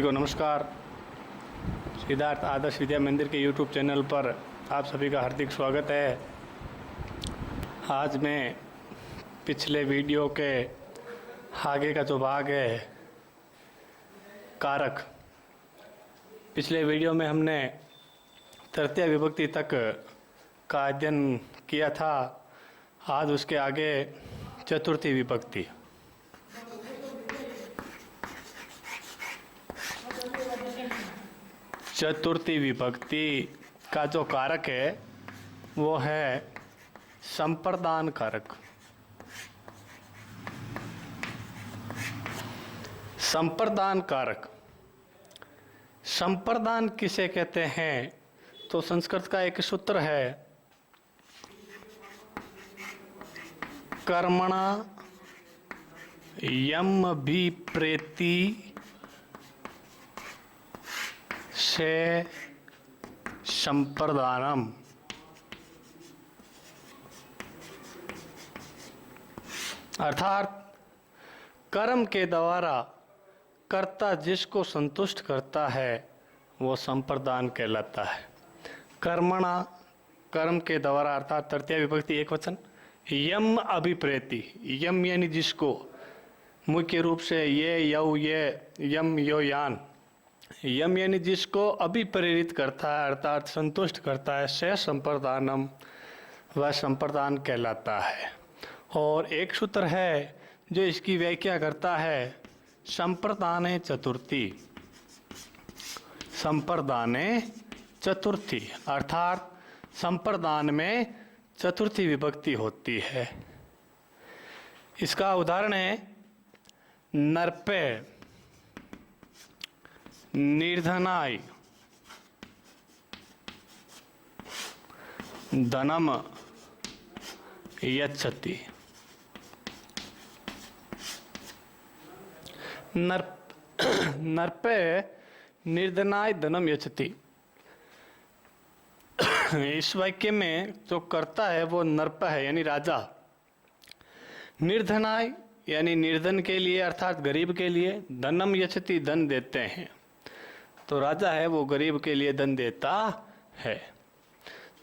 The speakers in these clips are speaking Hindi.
को नमस्कार। सिद्धार्थ आदर्श विद्या मंदिर के यूट्यूब चैनल पर आप सभी का हार्दिक स्वागत है। आज मैं पिछले वीडियो के आगे का जो भाग है कारक, पिछले वीडियो में हमने तृतीय विभक्ति तक का अध्ययन किया था। आज उसके आगे चतुर्थी विभक्ति। चतुर्थी विभक्ति का जो कारक है वो है संप्रदान कारक। संप्रदान कारक, संप्रदान किसे कहते हैं? तो संस्कृत का एक सूत्र है, कर्मणा यम विप्रेति से संप्रदानम। अर्थात कर्म के द्वारा कर्ता जिसको संतुष्ट करता है वो संप्रदान कहलाता है। कर्मणा, कर्म के द्वारा, अर्थात तृतीय विभक्ति एक वचन। यम अभिप्रेति, यम यानी जिसको, मुख्य रूप से ये यौ ये यम यो यान, यम यानी जिसको अभिप्रेरित करता है अर्थात संतुष्ट करता है, से संप्रदानम, वह संप्रदान कहलाता है। और एक सूत्र है जो इसकी व्याख्या करता है, संप्रदाने चतुर्थी। संप्रदाने चतुर्थी अर्थात संप्रदान में चतुर्थी विभक्ति होती है। इसका उदाहरण है नरपे, निर्धनाय, धनम यच्छति। नरपे निर्धनाय धनम यच्छति। इस वाक्य में जो कर्ता है वो नरप है यानी राजा। निर्धनाय यानी निर्धन के लिए अर्थात गरीब के लिए, धनम यच्छति धन देते हैं, तो राजा है वो गरीब के लिए धन देता है।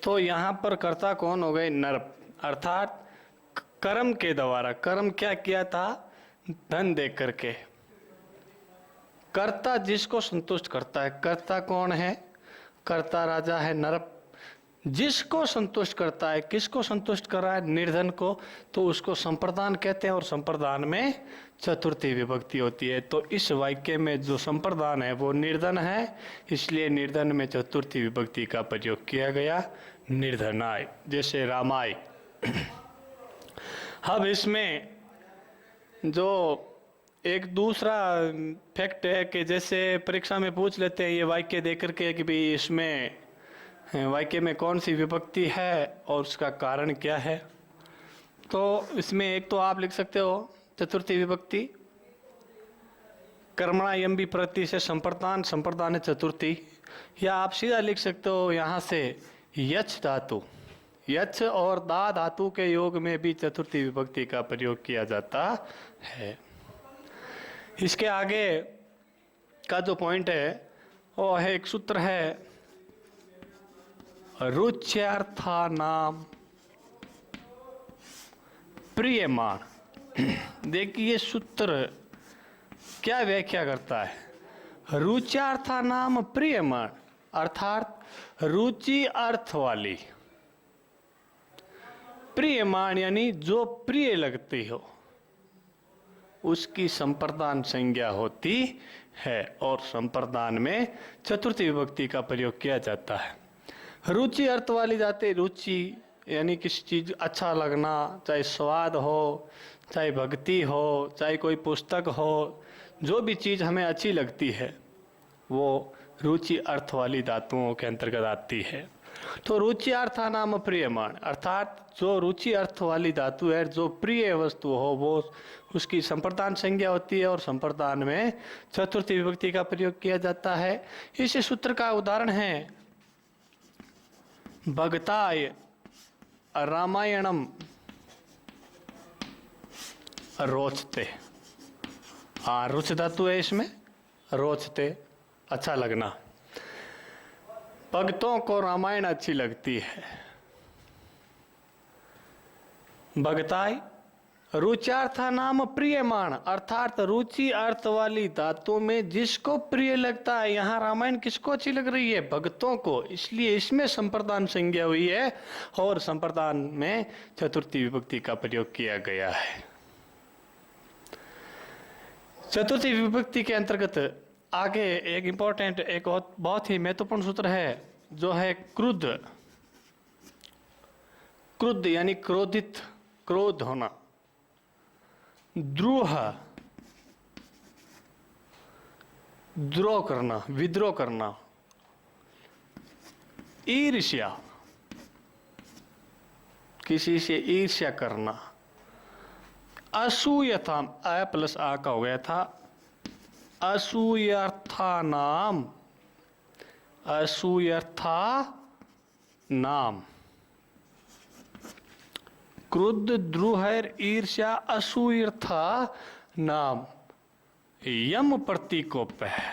तो यहाँ पर कर्ता कौन हो गए? नरप, अर्थात कर्म के द्वारा। कर्म क्या किया था? धन दे करके। कर्ता जिसको संतुष्ट करता है, कर्ता कौन है? कर्ता राजा है नरप। जिसको संतुष्ट करता है, किसको संतुष्ट कर रहा है? निर्धन को, तो उसको संप्रदान कहते हैं। और संप्रदान में चतुर्थी विभक्ति होती है। तो इस वाक्य में जो संप्रदान है वो निर्धन है, इसलिए निर्धन में चतुर्थी विभक्ति का प्रयोग किया गया, निर्धनाय, जैसे रामाय। अब इसमें जो एक दूसरा फैक्ट है कि जैसे परीक्षा में पूछ लेते हैं ये वाक्य देख करके कि भाई इसमें वाक्य में कौन सी विभक्ति है और उसका कारण क्या है। तो इसमें एक तो आप लिख सकते हो चतुर्थी विभक्ति, कर्मणा यम विप्रेति से संप्रदान, संप्रदान है चतुर्थी। या आप सीधा लिख सकते हो यहाँ से यच धातु, यच और दा धातु के योग में भी चतुर्थी विभक्ति का प्रयोग किया जाता है। इसके आगे का जो पॉइंट है वो है, एक सूत्र है रुच्यार्थानाम प्रियमाण। देखिए ये सूत्र क्या व्याख्या करता है? रुच्यार्थानाम प्रियमाण अर्थात रुचि अर्थ वाली। प्रियमाण यानी जो प्रिय लगती हो उसकी संप्रदान संज्ञा होती है। और संप्रदान में चतुर्थी विभक्ति का प्रयोग किया जाता है। रुचि अर्थ वाली जाते, रुचि यानी किसी चीज़ अच्छा लगना, चाहे स्वाद हो, चाहे भक्ति हो, चाहे कोई पुस्तक हो, जो भी चीज़ हमें अच्छी लगती है वो रुचि अर्थ वाली धातुओं के अंतर्गत आती है। तो रुचि अर्थानाम प्रियमाण अर्थात जो रुचि अर्थ वाली धातु है, जो प्रिय वस्तु हो वो उसकी संप्रदान संज्ञा होती है। और संप्रदान में चतुर्थी विभक्ति का प्रयोग किया जाता है। इस सूत्र का उदाहरण है भगताय रामायणम रोचते। हाँ, रुच धातु है इसमें, रोचते। अच्छा लगना। भक्तों को रामायण अच्छी लगती है। भगताई रुचार्था नाम प्रियमाण, अर्थात रुचि अर्थ वाली धातु में जिसको प्रिय लगता है। यहाँ रामायण किसको अच्छी लग रही है? भक्तों को, इसलिए इसमें संप्रदान संज्ञा हुई है और संप्रदान में चतुर्थी विभक्ति का प्रयोग किया गया है। चतुर्थी विभक्ति के अंतर्गत आगे एक इंपॉर्टेंट, एक बहुत ही महत्वपूर्ण सूत्र है जो है क्रुद्ध। क्रुद्ध यानी क्रोधित, क्रोध होना। द्रोह, द्रोह करना, विद्रोह करना। ईर्ष्या, किसी से ईर्ष्या करना। असूयथा, अ प्लस आ का हो गया था, असूयर्था नाम, असूयर्था नाम। क्रुद्ध, द्रोह, ईर्ष्या, असूयर्था नाम। यम प्रतीकोप है,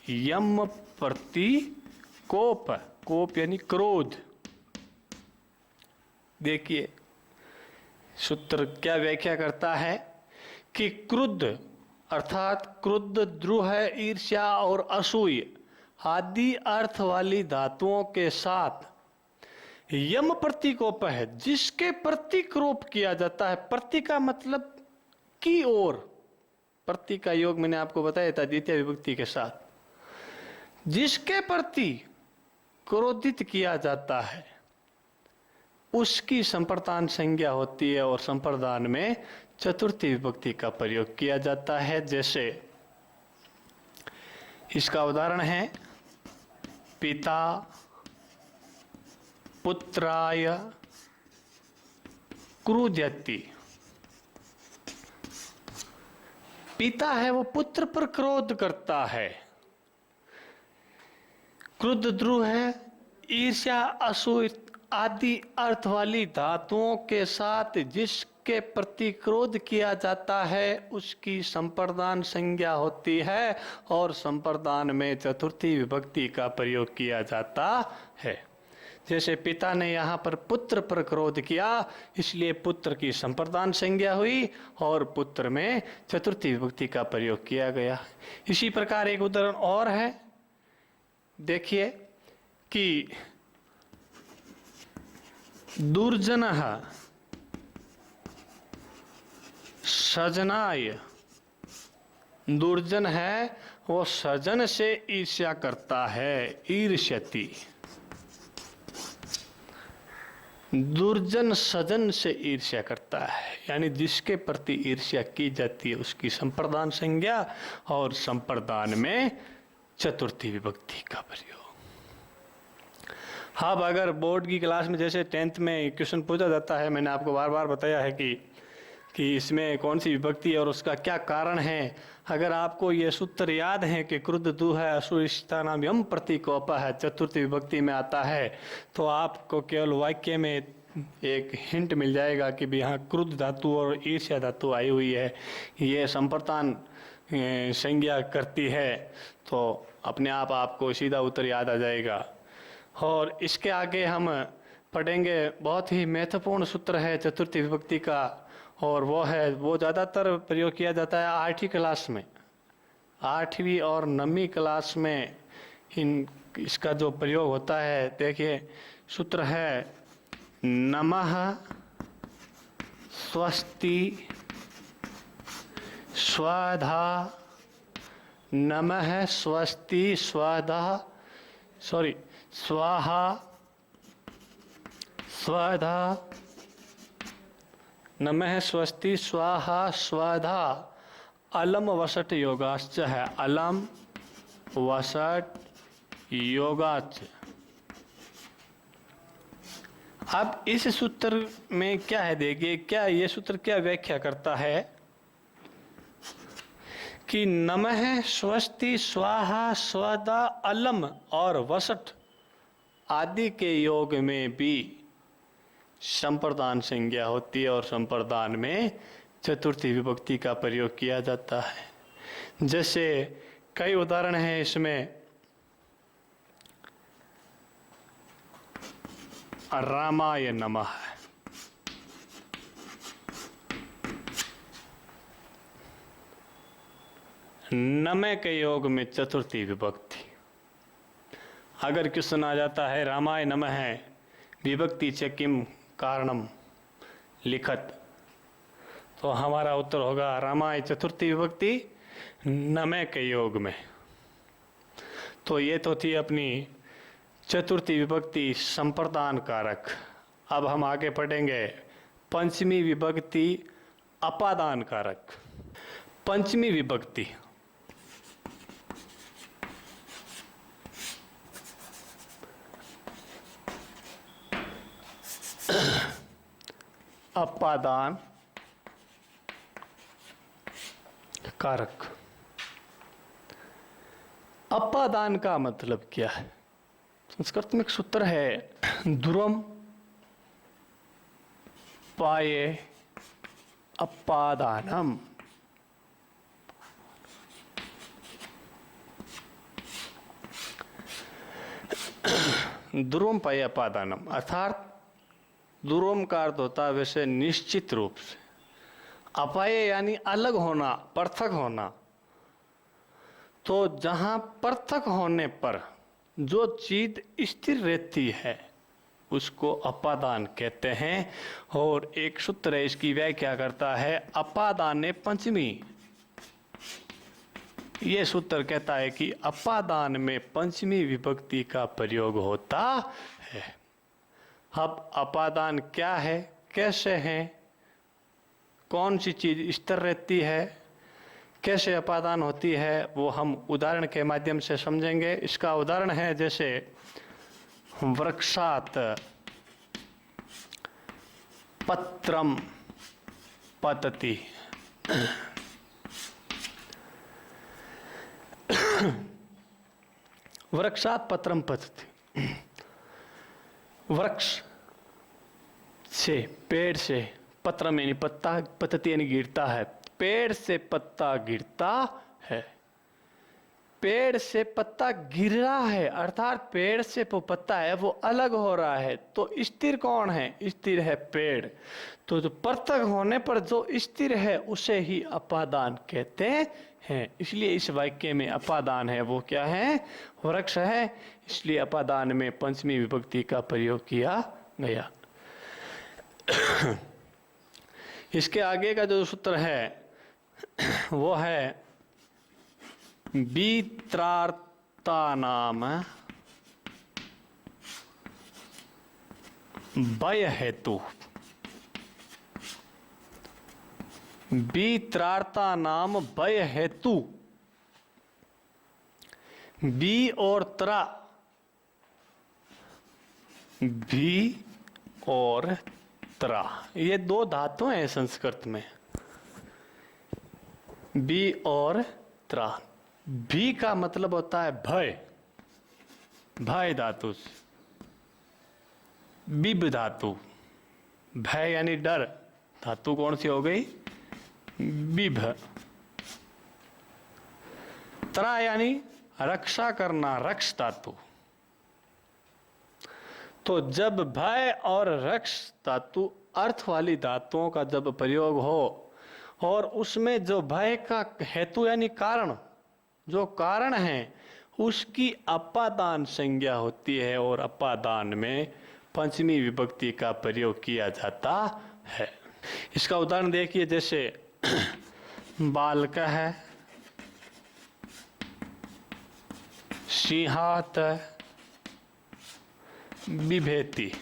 यम प्रतीकोप, कोप यानी क्रोध। देखिए सूत्र क्या व्याख्या करता है कि क्रुद्ध अर्थात क्रुद्ध, द्रोह, ईर्ष्या और असूय आदि अर्थ वाली धातुओं के साथ यम प्रतीकोप है, जिसके प्रतिक्रोप किया जाता है। प्रति का मतलब की ओर, प्रति का योग मैंने आपको बताया था द्वितीय विभक्ति के साथ। जिसके प्रति क्रोधित किया जाता है उसकी संप्रदान संज्ञा होती है और संप्रदान में चतुर्थी विभक्ति का प्रयोग किया जाता है। जैसे इसका उदाहरण है पिता पुत्राय क्रुध्यति। पिता है वो पुत्र पर क्रोध करता है। क्रुद्ध, द्रोह है, ईर्ष्या, असूय आदि अर्थ वाली धातुओं के साथ जिसके प्रति क्रोध किया जाता है उसकी संप्रदान संज्ञा होती है और संप्रदान में चतुर्थी विभक्ति का प्रयोग किया जाता है। जैसे पिता ने यहाँ पर पुत्र पर क्रोध किया, इसलिए पुत्र की संप्रदान संज्ञा हुई और पुत्र में चतुर्थी विभक्ति का प्रयोग किया गया। इसी प्रकार एक उदाहरण और है, देखिए कि दुर्जनः सजनाय। दुर्जन है वो सजन से ईर्ष्या करता है, ईर्ष्यति। दुर्जन सजन से ईर्ष्या करता है, यानी जिसके प्रति ईर्ष्या की जाती है उसकी संप्रदान संज्ञा और संप्रदान में चतुर्थी विभक्ति का प्रयोग। हाँ, अगर बोर्ड की क्लास में जैसे 10th में क्वेश्चन पूछा जाता है, मैंने आपको बार बार बताया है कि इसमें कौन सी विभक्ति है और उसका क्या कारण है। अगर आपको ये सूत्र याद है कि क्रुद्ध, द्रोह, असूयर्था नाम यम प्रतीकोप है, चतुर्थी विभक्ति में आता है, तो आपको केवल वाक्य में एक हिंट मिल जाएगा कि भी यहाँ क्रुद्ध धातु और ईर्ष्या धातु आई हुई है, ये संप्रदान संज्ञा करती है, तो अपने आप आपको सीधा उत्तर याद आ जाएगा। और इसके आगे हम पढ़ेंगे, बहुत ही महत्वपूर्ण सूत्र है चतुर्थी विभक्ति का, और वो ज़्यादातर प्रयोग किया जाता है 8वीं क्लास में, 8वीं और 9वीं क्लास में इसका जो प्रयोग होता है। देखिए सूत्र है नमः स्वस्ति स्वधा, नमः स्वस्ति स्वधा, सॉरी स्वाहा स्वधा, नमः स्वस्ति स्वाहा स्वधा। अलम वसट योगाश्च है, अलम वसट योगाच। अब इस सूत्र में क्या है, देखिए क्या ये सूत्र क्या व्याख्या करता है कि नमः स्वस्ति स्वाहा स्वधा अलम और वसट आदि के योग में भी संप्रदान संज्ञा होती है और संप्रदान में चतुर्थी विभक्ति का प्रयोग किया जाता है। जैसे कई उदाहरण हैं इसमें, रामाय नमः। नमः के योग में चतुर्थी विभक्ति। अगर क्वेश्चन आ जाता है रामाय नमः है विभक्ति च किम कारणम लिखत, तो हमारा उत्तर होगा रामाय चतुर्थी विभक्ति नमः के योग में। तो ये तो थी अपनी चतुर्थी विभक्ति संप्रदान कारक। अब हम आगे पढ़ेंगे पंचमी विभक्ति अपादान कारक। पंचमी विभक्ति अपादान कारक। अपादान का मतलब क्या है? संस्कृत में एक सूत्र है ध्रुवम पाये अपादानम। ध्रुवम पाये अपादानम अर्थात ध्रुवम का अर्थ होता है वैसे निश्चित रूप से, अपाय यानी अलग होना, पृथक होना। तो जहां पृथक होने पर जो चीज स्थिर रहती है उसको अपादान कहते हैं। और एक सूत्र है इसकी व्याख्या करता है अपादाने पंचमी। ये सूत्र कहता है कि अपादान में पंचमी विभक्ति का प्रयोग होता है। अब अपादान क्या है, कैसे है, कौन सी चीज स्थिर रहती है, कैसे अपादान होती है, वो हम उदाहरण के माध्यम से समझेंगे। इसका उदाहरण है जैसे वृक्षात पत्रम पतति। वृक्षात पत्रम पतति, वृक्ष से, पेड़ से, पत्रम यानी पत्ता, पतति यानी गिरता है, पेड़ से पत्ता गिरता है। पेड़ से पत्ता गिर रहा है अर्थात पेड़ से वो पत्ता है वो अलग हो रहा है। तो स्थिर कौन है? स्थिर है पेड़। तो जो पृथक होने पर जो स्थिर है उसे ही अपादान कहते हैं। इसलिए इस वाक्य में अपादान है वो क्या है? वृक्ष है। इसलिए अपादान में पंचमी विभक्ति का प्रयोग किया गया। इसके आगे का जो सूत्र है वो है वित्रार्ता नाम भय हेतु। वित्रार्ता नाम भय हेतु। बी और त्रा, भी और त्रा ये दो धातु हैं संस्कृत में, बी और त्रा। भी का मतलब होता है भय, भय धातु से। बिब धातु, भय यानी डर, धातु कौन सी हो गई? बिभ। त्रा यानी रक्षा करना, रक्ष धातु। तो जब भय और रक्ष धातु अर्थ वाली धातुओं का जब प्रयोग हो और उसमें जो भय का हेतु यानी कारण, जो कारण है उसकी अपादान संज्ञा होती है और अपादान में पंचमी विभक्ति का प्रयोग किया जाता है। इसका उदाहरण देखिए जैसे बालक है, सिंहात, बिभेति।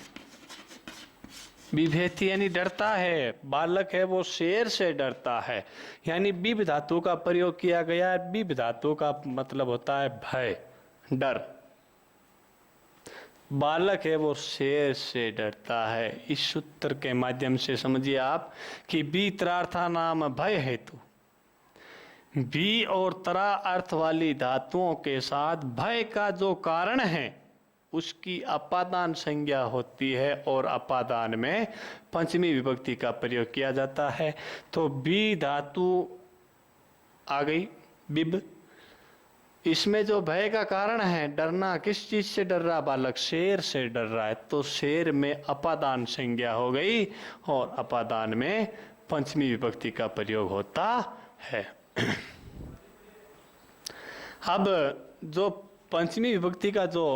बिभेति यानी डरता है, बालक है वो शेर से डरता है, यानी बिभ धातु का प्रयोग किया गया है। बिभ धातु का मतलब होता है भय, डर। बालक है वो शेर से डरता है। इस सूत्र के माध्यम से समझिए आप कि बी त्रार्था नाम भय हेतु। बी और त्रा अर्थ वाली धातुओं के साथ भय का जो कारण है उसकी अपादान संज्ञा होती है और अपादान में पंचमी विभक्ति का प्रयोग किया जाता है। तो बी धातु आ गई, बिब, इसमें जो भय का कारण है, डरना, किस चीज से डर रहा बालक? शेर से डर रहा है, तो शेर में अपादान संज्ञा हो गई और अपादान में पंचमी विभक्ति का प्रयोग होता है। अब जो पंचमी विभक्ति का जो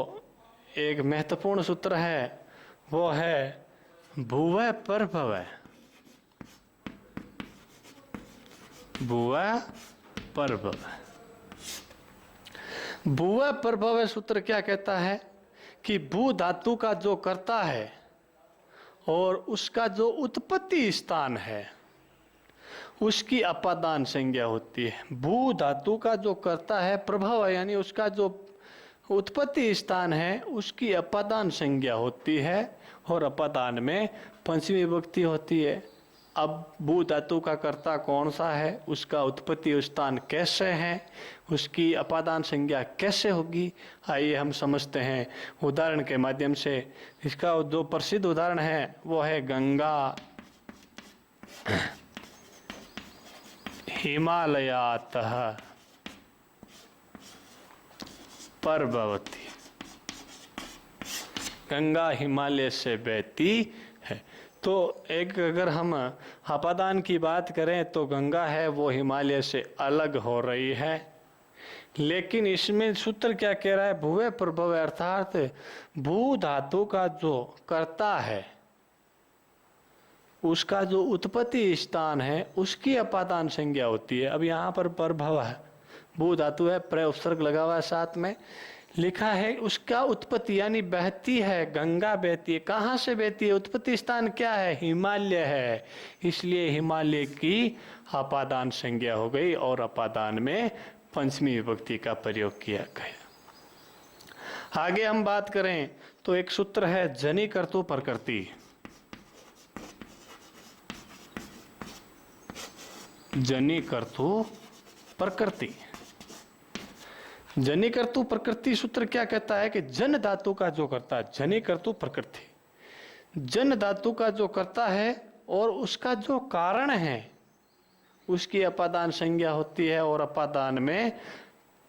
एक महत्वपूर्ण सूत्र है वो है भुवः प्रभवः। भुवः प्रभवः। भुवः प्रभवः सूत्र क्या कहता है कि भू धातु का जो कर्ता है और उसका जो उत्पत्ति स्थान है उसकी अपादान संज्ञा होती है। भू धातु का जो कर्ता है प्रभव यानी उसका जो उत्पत्ति स्थान है उसकी अपादान संज्ञा होती है और अपादान में पंचमी विभक्ति होती है। अब भू धातु का कर्ता कौन सा है, उसका उत्पत्ति स्थान कैसे है, उसकी अपादान संज्ञा कैसे होगी, आइए हम समझते हैं उदाहरण के माध्यम से। इसका जो प्रसिद्ध उदाहरण है वो है गंगा हिमालयातः प्रभवति। गंगा हिमालय से बहती है। तो एक अगर हम अपादान की बात करें तो गंगा है वो हिमालय से अलग हो रही है, लेकिन इसमें सूत्र क्या कह रहा है? भुवः प्रभवः, अर्थात भू धातु का जो कर्ता है उसका जो उत्पत्ति स्थान है उसकी अपादान संज्ञा होती है। अब यहाँ पर प्रभव है, भू धातु है, प्र उपसर्ग लगा हुआ है, साथ में लिखा है उसका उत्पत्ति यानी बहती है, गंगा बहती है। कहाँ से बहती है? उत्पत्ति स्थान क्या है? हिमालय है, इसलिए हिमालय की अपादान संज्ञा हो गई और अपादान में पंचमी विभक्ति का प्रयोग किया गया। आगे हम बात करें तो एक सूत्र है जनि कर्तु प्रकृति। जनि कर्तु प्रकृति। जनि कर्तु प्रकृति सूत्र क्या कहता है कि जन धातु का जो करता है, जनि कर्तु प्रकृति, जन धातु का जो करता है और उसका जो कारण है उसकी अपादान संज्ञा होती है और अपादान में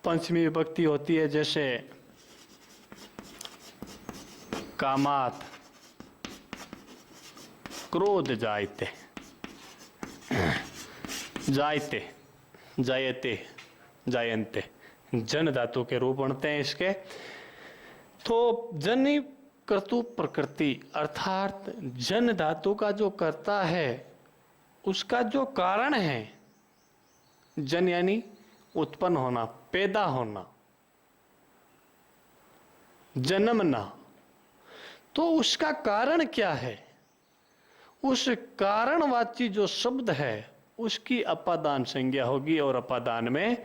पंचमी विभक्ति होती है। जैसे कामात् क्रोध जायते, जायते, जायते, जायन्ते, जन धातु के रूप बनते हैं इसके। तो जनि कर्तु प्रकृति अर्थात जन धातु का जो कर्ता है उसका जो कारण है, जन यानी उत्पन्न होना, पैदा होना, जन्मना, तो उसका कारण क्या है? उस कारणवाची जो शब्द है उसकी अपादान संज्ञा होगी और अपादान में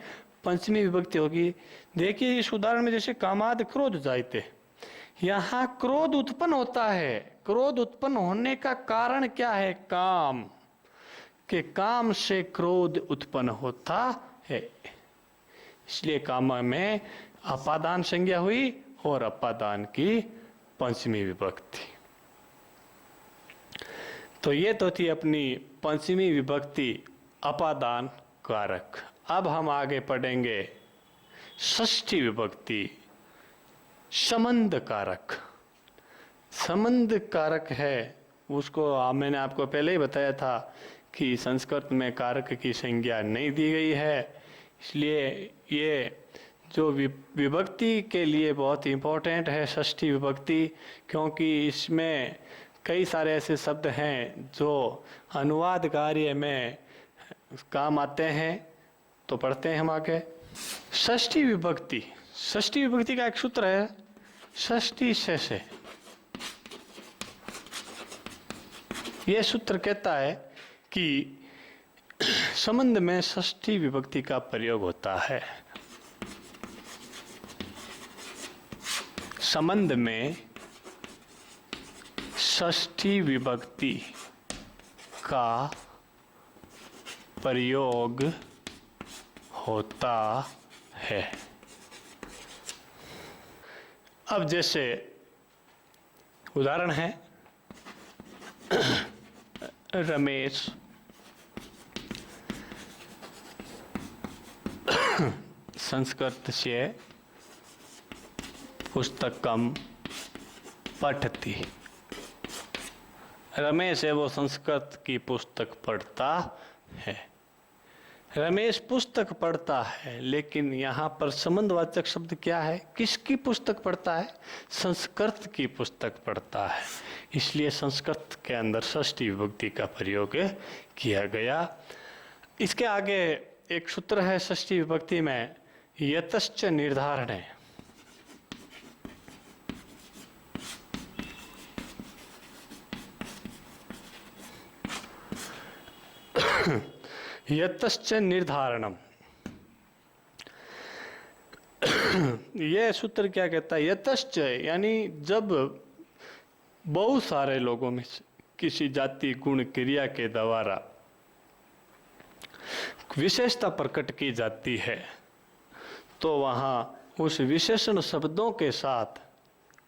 पंचमी विभक्ति होगी। देखिए इस उदाहरण में जैसे कामाद क्रोध जायते, यहाँ क्रोध उत्पन्न होता है। क्रोध उत्पन्न होने का कारण क्या है? काम, के काम से क्रोध उत्पन्न होता है, इसलिए काम में अपादान संज्ञा हुई और अपादान की पंचमी विभक्ति। तो ये तो थी अपनी पंचमी विभक्ति अपादान कारक। अब हम आगे पढ़ेंगे षष्ठी विभक्ति संबंध कारक। संबंध कारक है उसको मैंने आपको पहले ही बताया था कि संस्कृत में कारक की संज्ञा नहीं दी गई है, इसलिए ये जो विभक्ति के लिए बहुत इम्पोर्टेंट है षष्ठी विभक्ति, क्योंकि इसमें कई सारे ऐसे शब्द हैं जो अनुवाद कार्य में काम आते हैं। तो पढ़ते हैं हम आगे। षष्ठी विभक्ति, षष्ठी विभक्ति का एक सूत्र है षष्ठी से। यह सूत्र कहता है कि संबंध में षष्ठी विभक्ति का प्रयोग होता है। संबंध में षष्ठी विभक्ति का प्रयोग होता है। अब जैसे उदाहरण है रमेश संस्कृतस्य पुस्तकम पठति। रमेश है वो संस्कृत की पुस्तक पढ़ता है। रमेश पुस्तक पढ़ता है, लेकिन यहाँ पर संबंधवाचक शब्द क्या है? किसकी पुस्तक पढ़ता है? संस्कृत की पुस्तक पढ़ता है, इसलिए संस्कृत के अंदर षष्ठी विभक्ति का प्रयोग किया गया। इसके आगे एक सूत्र है षष्ठी विभक्ति में, यतश्च निर्धारणे। यतश्च निर्धारणम, यह सूत्र क्या कहता है? यतश्च यानी जब बहुत सारे लोगों में किसी जाति गुण क्रिया के द्वारा विशेषता प्रकट की जाती है, तो वहाँ उस विशेषण शब्दों के साथ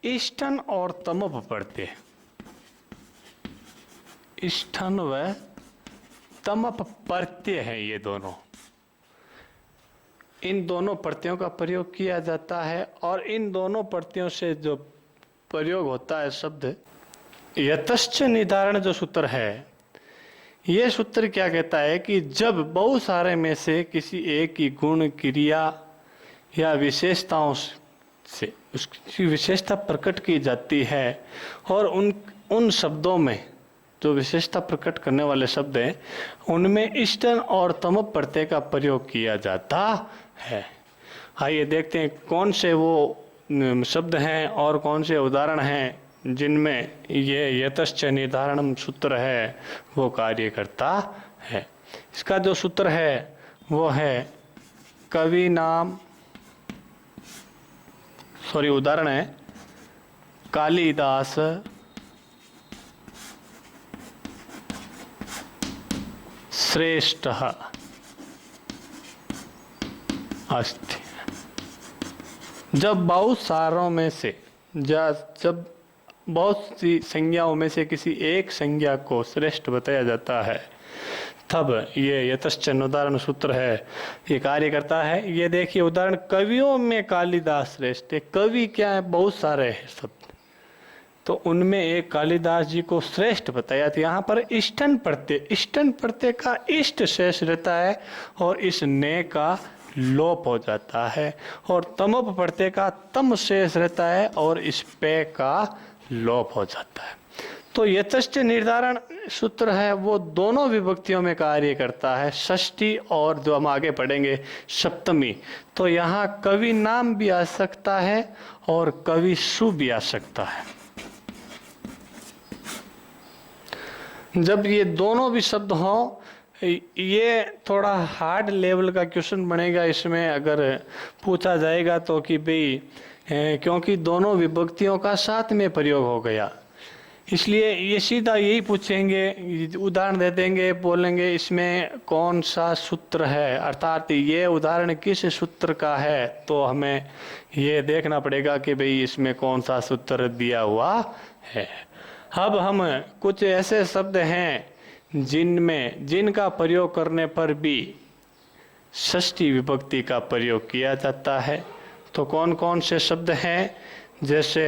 इष्टन और तमप पढ़ते हैं। इष्टन व तमप प्रत्यय है, ये दोनों, इन दोनों प्रत्ययों का प्रयोग किया जाता है। और इन दोनों प्रत्ययों से जो प्रयोग होता है शब्द यतश्च निर्धारण, जो सूत्र है, ये सूत्र क्या कहता है कि जब बहुत सारे में से किसी एक की गुण क्रिया या विशेषताओं से उसकी विशेषता प्रकट की जाती है और उन शब्दों में जो विशेषता प्रकट करने वाले शब्द हैं उनमें इष्टन और तमप प्रत्यय का प्रयोग किया जाता है। आइए देखते हैं कौन से वो शब्द हैं और कौन से उदाहरण हैं जिनमें ये यतश्च निर्धारणम सूत्र है वो कार्य करता है। इसका जो सूत्र है वो है कवि नाम, उदाहरण है कालिदास श्रेष्ठ अस्ति। जब बहुत सारों में से जब बहुत सी संज्ञाओं में से किसी एक संज्ञा को श्रेष्ठ बताया जाता है, तब ये यतश्च उदाहरण सूत्र है, ये कार्य करता है। ये देखिए उदाहरण, कवियों में कालिदास श्रेष्ठ है। कवि क्या है? बहुत सारे हैं शब्द, तो उनमें एक कालिदास जी को श्रेष्ठ बताया। तो यहाँ पर इष्टन प्रत्यय का इष्ट शेष रहता है और इस ने का लोप हो जाता है, और तमप प्रत्यय का तम शेष रहता है और इस पे का लोप हो जाता है। तो यतश्च निर्धारण सूत्र है वो दोनों विभक्तियों में कार्य करता है, षष्ठी और जो हम आगे पढ़ेंगे सप्तमी। तो यहाँ कवि नाम भी आ सकता है और कवि सु भी आ सकता है। जब ये दोनों भी शब्द हों, ये थोड़ा हार्ड लेवल का क्वेश्चन बनेगा इसमें अगर पूछा जाएगा तो कि भाई क्योंकि दोनों विभक्तियों का साथ में प्रयोग हो गया, इसलिए ये सीधा यही पूछेंगे, उदाहरण दे देंगे, बोलेंगे इसमें कौन सा सूत्र है, अर्थात ये उदाहरण किस सूत्र का है। तो हमें ये देखना पड़ेगा कि भाई इसमें कौन सा सूत्र दिया हुआ है। अब हम कुछ ऐसे शब्द हैं जिनका प्रयोग करने पर भी षष्ठी विभक्ति का प्रयोग किया जाता है। तो कौन कौन से शब्द हैं? जैसे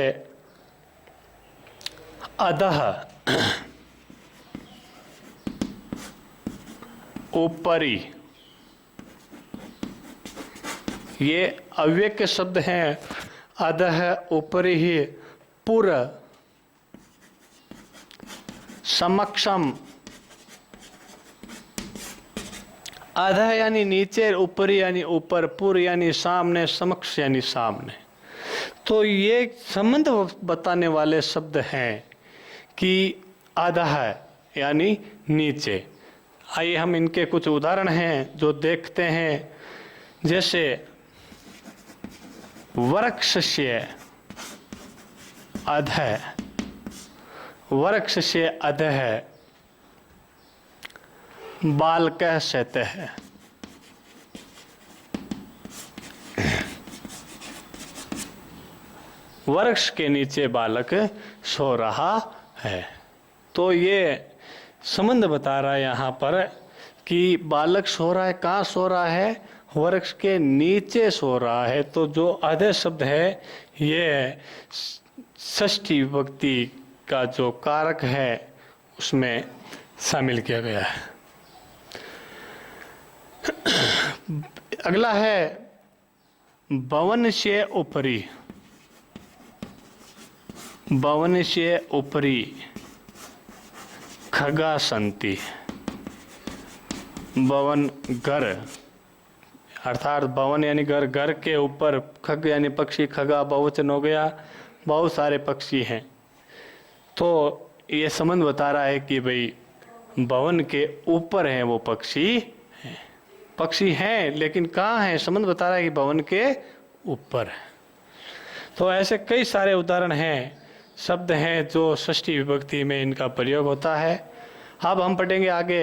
अधः, ऊपरी, ये अव्यय के शब्द हैं। अधः, ऊपरी, पुर, समक्षम। अधः यानी नीचे, ऊपरी यानी ऊपर, पुर यानी सामने, समक्ष यानी सामने। तो ये संबंध बताने वाले शब्द हैं कि अधः यानी नीचे। आइए हम इनके कुछ उदाहरण हैं जो देखते हैं। जैसे वृक्षस्य अधः, वृक्षस्य अधः बालकः शयतः। वृक्ष के नीचे बालक सो रहा है। तो ये संबंध बता रहा है यहाँ पर कि बालक सो रहा है, कहाँ सो रहा है वृक्ष के नीचे सो रहा है, तो जो अधे शब्द है ये षष्ठी विभक्ति का जो कारक है उसमें शामिल किया गया है। अगला है भवन से ऊपरी। भवन से ऊपरी खगा संति। भवन घर, अर्थात भवन यानी घर, घर के ऊपर खग यानी पक्षी, खगा बहुवचन हो गया, बहुत सारे पक्षी हैं। तो ये संबंध बता रहा है कि भाई भवन के ऊपर है वो पक्षी हैं। पक्षी हैं लेकिन कहाँ है, संबंध बता रहा है कि भवन के ऊपर है। तो ऐसे कई सारे उदाहरण हैं, शब्द हैं जो षष्ठी विभक्ति में इनका प्रयोग होता है। अब हम पढ़ेंगे आगे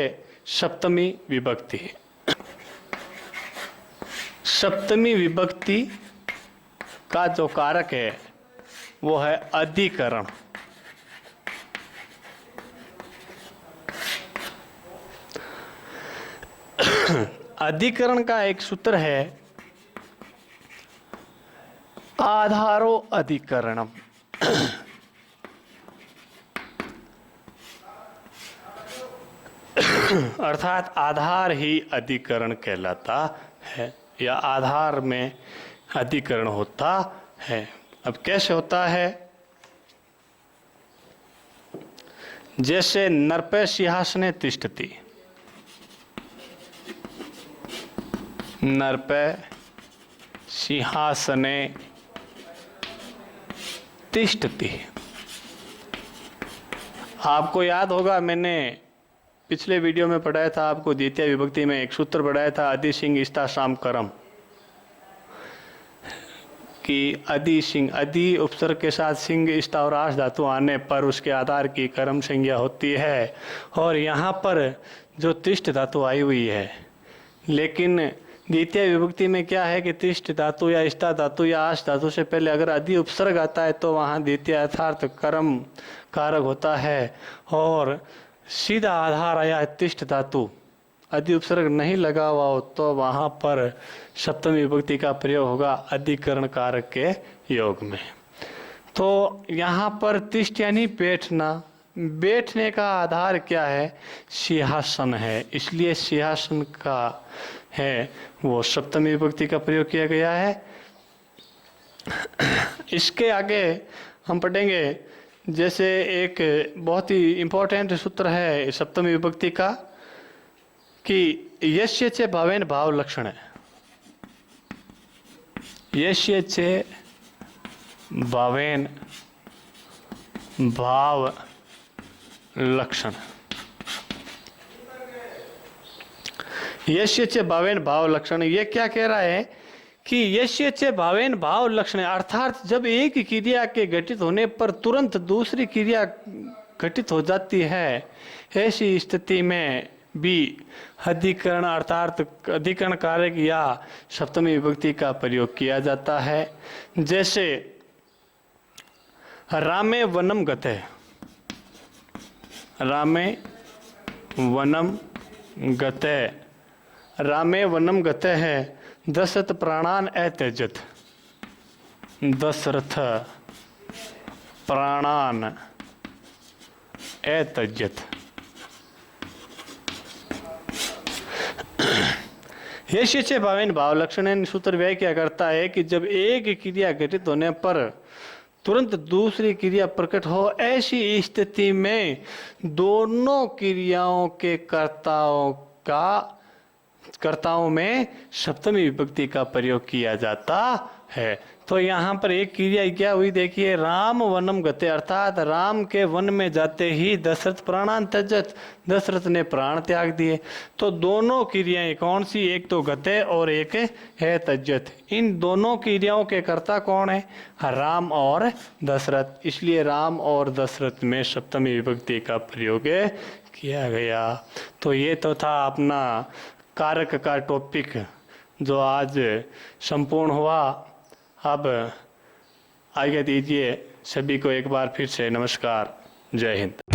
सप्तमी विभक्ति। सप्तमी विभक्ति का जो कारक है वो है अधिकरण। अधिकरण का एक सूत्र है आधारो अधिकरणम। अर्थात आधार ही अधिकरण कहलाता है या आधार में अधिकरण होता है। अब कैसे होता है? जैसे नरपे सिंहासने तिष्ठति, नरपे सिंहासने तिष्ठति। आपको याद होगा मैंने पिछले वीडियो में पढ़ाया था, आपको द्वितीय विभक्ति में एक सूत्र पढ़ाया था अधि सिंह इस्ता शाम करम, कि अधि सिंह, अधि उपसर्ग के साथ सिंह इस्ता और आश धातु आने पर उसके आधार की कर्म संज्ञा होती है। और यहाँ पर जो तिष्ठ धातु आई हुई है, लेकिन द्वितीय विभक्ति में क्या है कि तिष्ठ धातु या इस्ता धातु या आश धातु से पहले अगर अधि उपसर्ग आता है तो वहाँ द्वितीय अर्थात कर्म कारक होता है। और सीधा आधार आया तिष्ठ धातु, अधि उपसर्ग नहीं लगा हुआ हो तो वहाँ पर सप्तमी विभक्ति का प्रयोग होगा अधिकरण कारक के योग में। तो यहाँ पर तिष्ठ यानी बैठना, बैठने का आधार क्या है? सिंहासन है, इसलिए सिंहासन का है वो सप्तमी विभक्ति का प्रयोग किया गया है। इसके आगे हम पढ़ेंगे, जैसे एक बहुत ही इम्पोर्टेंट सूत्र है सप्तमी विभक्ति का कि यस्य चे भावेन भाव लक्षण है। यस्य चे भावेन भाव लक्षण। यस्य चे भावेन भाव लक्षण, ये क्या कह रहा है कि यस्य चे भावेन भाव लक्षण, अर्थात जब एक क्रिया के घटित होने पर तुरंत दूसरी क्रिया घटित हो जाती है, ऐसी स्थिति में भी अधिकरण अर्थात अधिकरण कारक या सप्तमी विभक्ति का प्रयोग किया जाता है। जैसे रामे वनम गते, रामे वनम गते, रामे वनम गते है दशरथ प्राणान अत्यजत, दशरथ प्राणान अत्यजत। यस्य चे भावेन भाव लक्षण सूत्र व्याख्या करता है कि जब एक क्रिया घटित होने पर तुरंत दूसरी क्रिया प्रकट हो, ऐसी स्थिति में दोनों क्रियाओं के कर्ताओं में सप्तमी विभक्ति का प्रयोग किया जाता है। तो यहाँ पर एक क्रिया क्या हुई देखिए, राम वनम गते, अर्थात राम के वन में जाते ही दशरथ प्राणान त्यजत, दशरथ ने प्राण त्याग दिए। तो दोनों क्रियाएं कौन सी, एक तो गते और एक है त्यजत। इन दोनों क्रियाओं के कर्ता कौन है? राम और दशरथ, इसलिए राम और दशरथ में सप्तमी विभक्ति का प्रयोग किया गया। तो ये तो था अपना कारक का टॉपिक जो आज संपूर्ण हुआ। अब आज्ञा दीजिए, सभी को एक बार फिर से नमस्कार, जय हिंद।